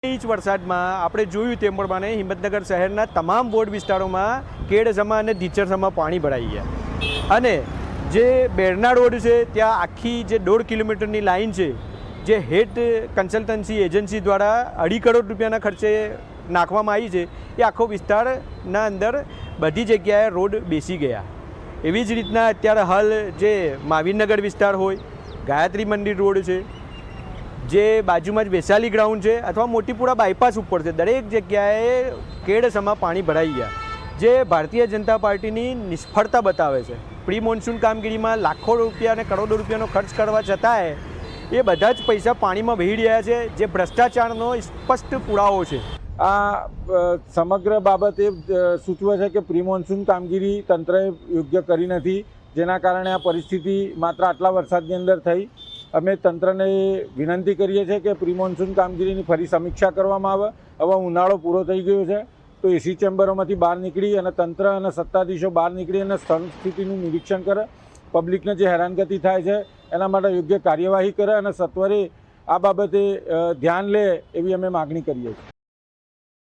Inch વરસાદમાં આપણે જોયું તે પ્રમાણે હિંમતનગર શહેરના તમામ વોર્ડ વિસ્તારોમાં કેડસમા અને ધીચરસમાં પાણી ભરાઈ ગયા અને જે બેરના રોડ છે ત્યાં આખી જે 1.5 કિલોમીટરની લાઈન છે જે હેડ કન્સલ્ટન્સી એજન્સી દ્વારા 2.5 કરોડ રૂપિયાના ખર્ચે નાખવામાં આવી છે એ આખો વિસ્તારના અંદર બધી જગ્યાએ રોડ બેસી ગયા। એવી જ રીતના અત્યારે હાલ જે મહાવીરનગર વિસ્તાર હોય, ગાયત્રી મંદિર રોડ છે, જે બાજુમાં જ વૈશાલી ગ્રાઉન્ડ છે અથવા મોટીપુરા બાયપાસ ઉપર છે, દરેક જગ્યાએ કેડસમા પાણી ભરાઈ ગયા, જે ભારતીય જનતા પાર્ટીની નિષ્ફળતા બતાવે છે। પ્રી મોન્સૂન કામગીરીમાં લાખો રૂપિયા અને કરોડો રૂપિયાનો ખર્ચ કરવા છતાંય એ બધા જ પૈસા પાણીમાં વહી રહ્યા છે, જે ભ્રષ્ટાચારનો સ્પષ્ટ પુરાવો છે। આ સમગ્ર બાબત એ સૂચવે છે કે પ્રી મોન્સૂન કામગીરી તંત્રએ યોગ્ય કરી નથી, જેના કારણે આ પરિસ્થિતિ માત્ર આટલા વરસાદની અંદર થઈ। અમે તંત્રને વિનંતી કરીએ છીએ કે પ્રી મોન્સૂન કામગીરીની ફરી સમીક્ષા કરવામાં આવે। હવે ઉનાળો પૂરો થઈ ગયો છે તો એસી ચેમ્બરોમાંથી બહાર નીકળી અને તંત્ર અને સત્તાધીશો બહાર નીકળી અને સ્થિતિનું નિરીક્ષણ કરે, પબ્લિકને જે હેરાનગતિ થાય છે એના માટે યોગ્ય કાર્યવાહી કરે અને સત્વરે આ બાબતે ધ્યાન લે એવી અમે માગણી કરીએ છીએ।